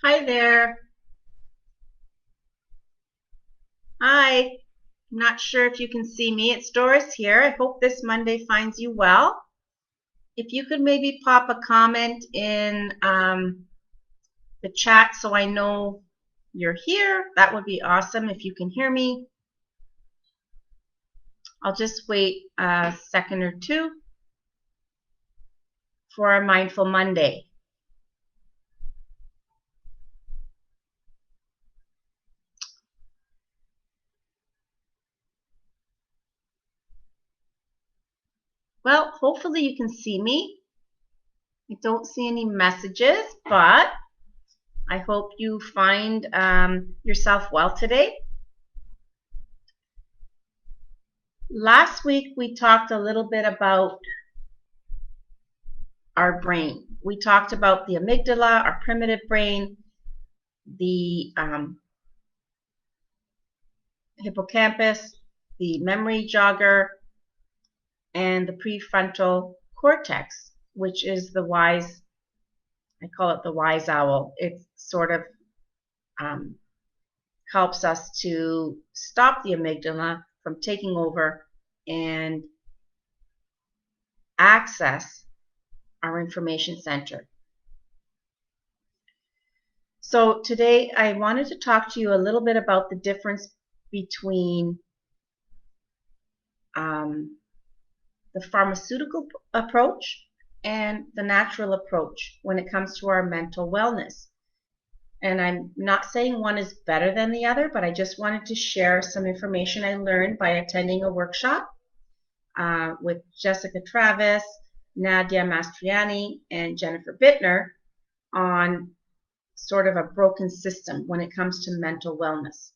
Hi there. Hi. I'm not sure if you can see me. It's Doris here. I hope this Monday finds you well. If you could maybe pop a comment in the chat so I know you're here, that would be awesome if you can hear me. I'll just wait a second or two for our Mindful Monday. Well, hopefully you can see me. I don't see any messages, but I hope you find yourself well today. Last week we talked a little bit about our brain. We talked about the amygdala, our primitive brain, the hippocampus, the memory jogger, and the prefrontal cortex, which is the wise, I call it the wise owl. It sort of helps us to stop the amygdala from taking over and access our information center. So today I wanted to talk to you a little bit about the difference between the pharmaceutical approach and the natural approach when it comes to our mental wellness. And I'm not saying one is better than the other, but I just wanted to share some information I learned by attending a workshop with Jessica Travis, Nadia Mastriani, and Jennifer Bittner on sort of a broken system when it comes to mental wellness.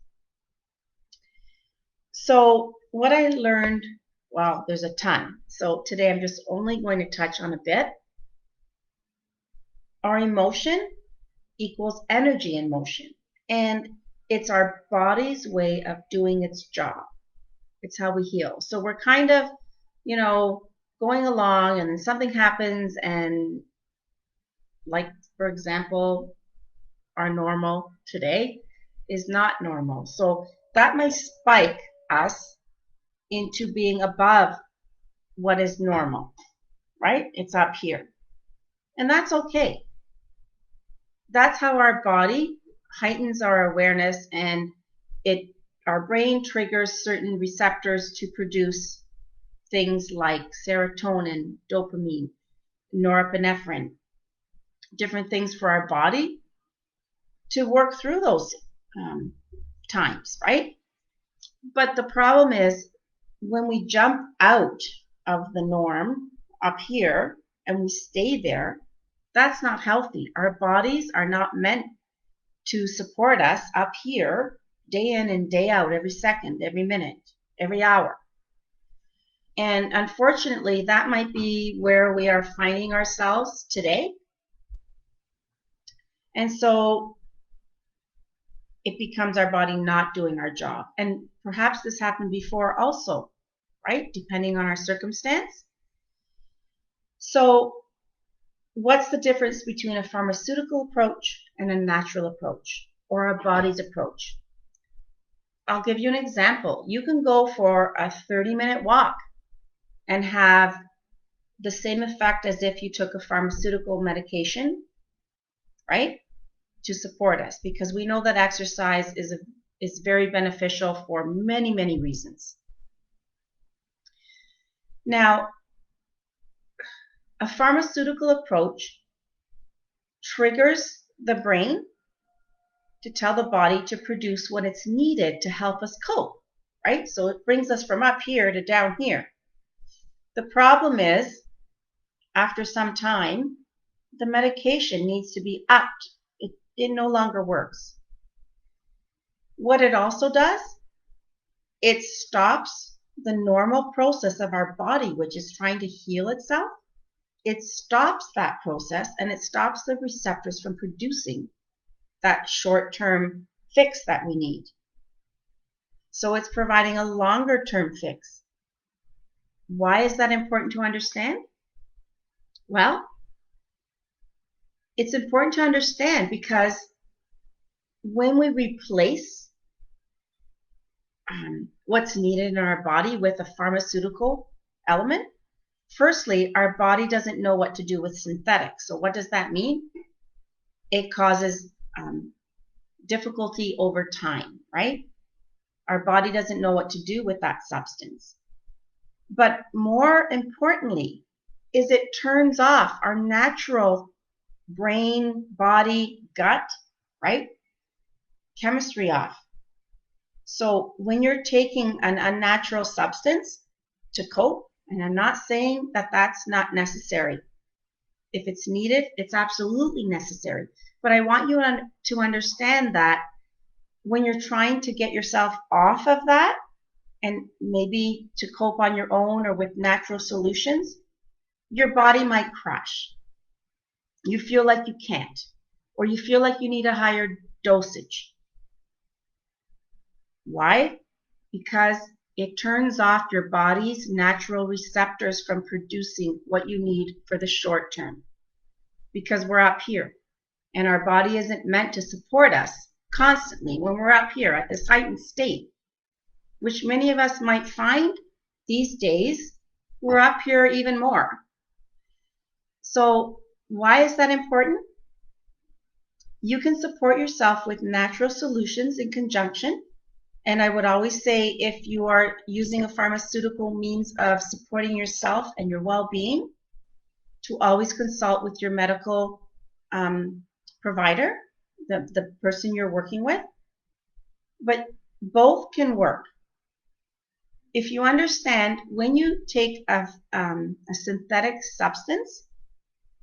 So what I learned, well, there's a ton. So today I'm just only going to touch on a bit. Our emotion equals energy in motion, and it's our body's way of doing its job. It's how we heal. So we're kind of, going along and then something happens, and like, for example, our normal today is not normal. So that may spike us into being above what is normal, right? It's up here. And that's okay. That's how our body heightens our awareness, and our brain triggers certain receptors to produce things like serotonin, dopamine, norepinephrine, different things for our body to work through those times, right? But the problem is when we jump out of the norm up here and we stay there, that's not healthy. Our bodies are not meant to support us up here day in and day out, every second, every minute, every hour. And unfortunately, that might be where we are finding ourselves today. And so it becomes our body not doing our job. And perhaps this happened before also, right? Depending on our circumstance. So what's the difference between a pharmaceutical approach and a natural approach, or a body's approach? I'll give you an example. You can go for a 30-minute walk and have the same effect as if you took a pharmaceutical medication, right, to support us, because we know that exercise is very beneficial for many, many reasons. Now, a pharmaceutical approach triggers the brain to tell the body to produce what it's needed to help us cope, right? So it brings us from up here to down here. The problem is, after some time, the medication needs to be upped. It no longer works. What it also does, it stops the normal process of our body, which is trying to heal itself. It stops that process, and it stops the receptors from producing that short-term fix that we need. So it's providing a longer-term fix. Why is that important to understand? Well, it's important to understand because when we replace what's needed in our body with a pharmaceutical element, firstly, our body doesn't know what to do with synthetics. So what does that mean? It causes difficulty over time, right? Our body doesn't know what to do with that substance. But more importantly, is it turns off our natural brain, body, gut, right? Chemistry off. So when you're taking an unnatural substance to cope, and I'm not saying that that's not necessary. If it's needed, it's absolutely necessary. But I want you to understand that when you're trying to get yourself off of that, and maybe to cope on your own or with natural solutions, your body might crash. You feel like you can't, or you feel like you need a higher dosage. Why? Because it turns off your body's natural receptors from producing what you need for the short term. Because we're up here, and our body isn't meant to support us constantly when we're up here at this heightened state, which many of us might find these days we're up here even more. So why is that important? You can support yourself with natural solutions in conjunction. And I would always say, if you are using a pharmaceutical means of supporting yourself and your well-being, to always consult with your medical provider, the person you're working with. But both can work. If you understand, when you take a synthetic substance,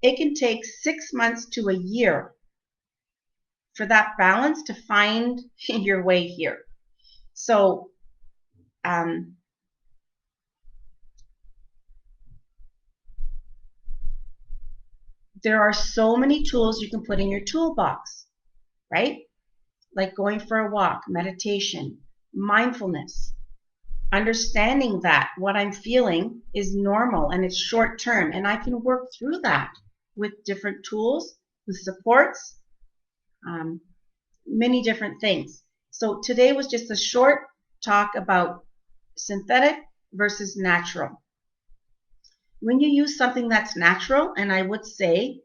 it can take 6 months to a year for that balance to find your way here. So there are so many tools you can put in your toolbox, right? Like going for a walk, meditation, mindfulness, understanding that what I'm feeling is normal and it's short term, and I can work through that with different tools, with supports, many different things. So today was just a short talk about synthetic versus natural. When you use something that's natural, and I would say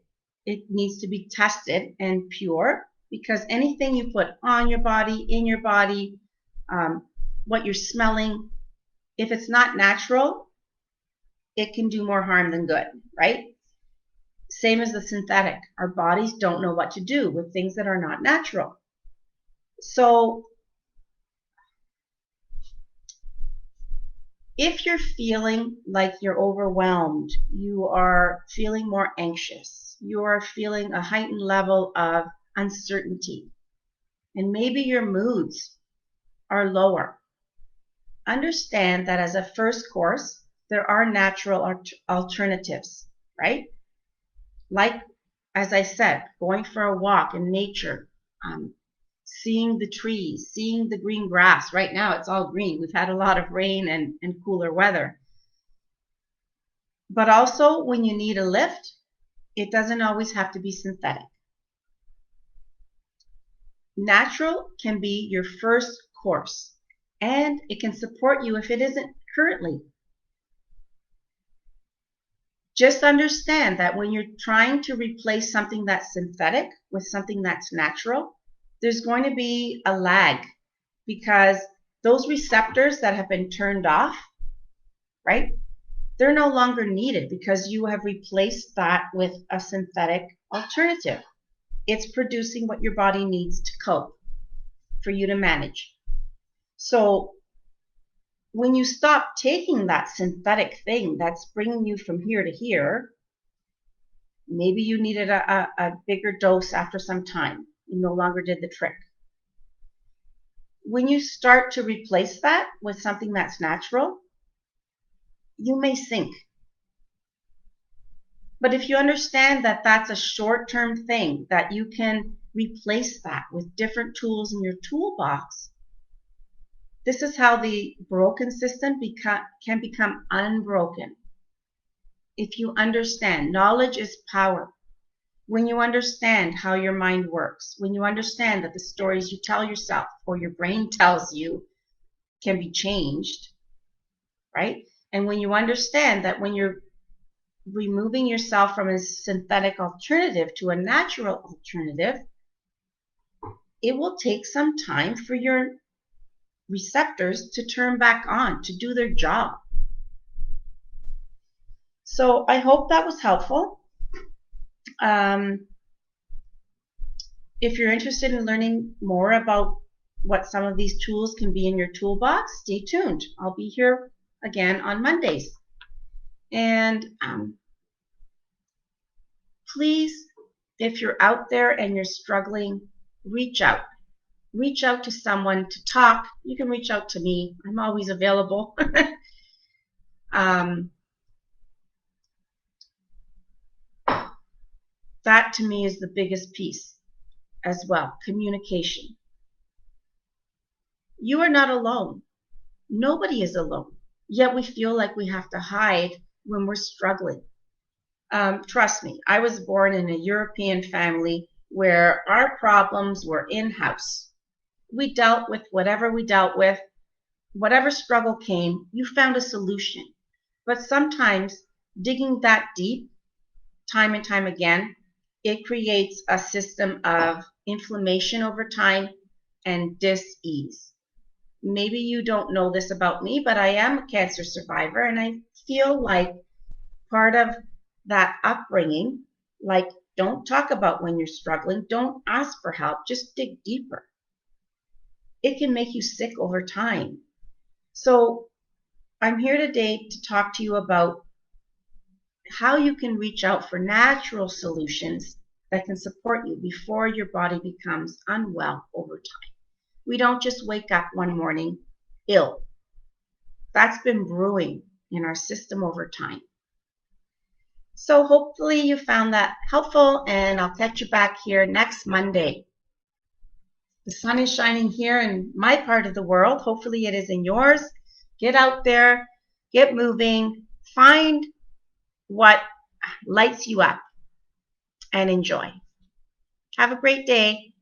it needs to be tested and pure, because anything you put on your body, in your body, what you're smelling, if it's not natural, it can do more harm than good, right? Same as the synthetic. Our bodies don't know what to do with things that are not natural. So if you're feeling like you're overwhelmed, you are feeling more anxious, you are feeling a heightened level of uncertainty, and maybe your moods are lower, understand that as a first course, there are natural alternatives, right? Like, as I said, going for a walk in nature, seeing the trees, seeing the green grass. Right now it's all green. We've had a lot of rain and cooler weather. But also, when you need a lift, it doesn't always have to be synthetic. Natural can be your first course, and it can support you if it isn't currently. Just understand that when you're trying to replace something that's synthetic with something that's natural, there's going to be a lag, because those receptors that have been turned off, right, they're no longer needed because you have replaced that with a synthetic alternative. It's producing what your body needs to cope, for you to manage. So when you stop taking that synthetic thing that's bringing you from here to here, maybe you needed a bigger dose after some time. You no longer did the trick. When you start to replace that with something that's natural, you may sink. But if you understand that that's a short-term thing, that you can replace that with different tools in your toolbox, this is how the broken system can become unbroken. If you understand, knowledge is power. when you understand how your mind works, when you understand that the stories you tell yourself or your brain tells you can be changed, right? And when you understand that when you're removing yourself from a synthetic alternative to a natural alternative, it will take some time for your receptors to turn back on, to do their job. So I hope that was helpful. If you're interested in learning more about what some of these tools can be in your toolbox, stay tuned. I'll be here again on Mondays. And please, if you're out there and you're struggling, reach out. Reach out to someone to talk. You can reach out to me. I'm always available. That to me is the biggest piece as well, communication. You are not alone. Nobody is alone. Yet we feel like we have to hide when we're struggling. Trust me, I was born in a European family where our problems were in-house. We dealt with whatever we dealt with. Whatever struggle came, you found a solution. But sometimes digging that deep, time and time again, it creates a system of inflammation over time and dis-ease. Maybe you don't know this about me, but I am a cancer survivor, and I feel like part of that upbringing, like, don't talk about when you're struggling, don't ask for help, just dig deeper. It can make you sick over time. So I'm here today to talk to you about how you can reach out for natural solutions that can support you before your body becomes unwell over time. We don't just wake up one morning ill. That's been brewing in our system over time. So hopefully you found that helpful, and I'll catch you back here next Monday. The sun is shining here in my part of the world. Hopefully it is in yours. Get out there, get moving, find what lights you up, and enjoy. Have a great day.